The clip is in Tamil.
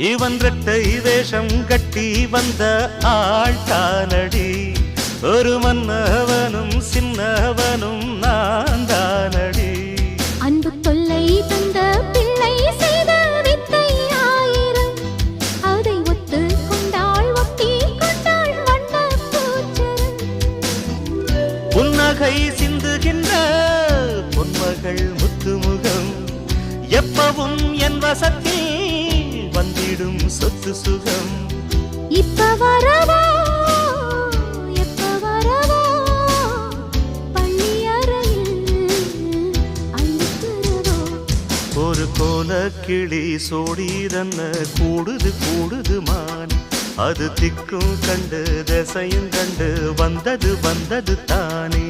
இவன் ரெட்டை வேஷம் கட்டி வந்த ஆள் தானடி ஒரு மன்னவனும் சின்னவனும் நான் தானடி அன்பு தொல்லை தந்த பிள்ளை செய்த வித்தை ஆயிரம் அதை ஒத்து கொண்டாள் ஒட்டி கொண்டாள் வண்ண பூச்சரம் புன்னகை சிந்துகின்ற பொன்மகள் முத்துமுகம் எப்பவும் என் வசத்தில் வந்திடும் சொத்து சுகம் இப்ப வரவா எப்ப வரவா பள்ளி அறையில் அழுத்துறவோ ஒரு கோல கிளி சோடிதன்ன கூடுது கூடுது மான் அது திக்கும் கண்டு திசையும் கண்டு வந்தது வந்தது தானே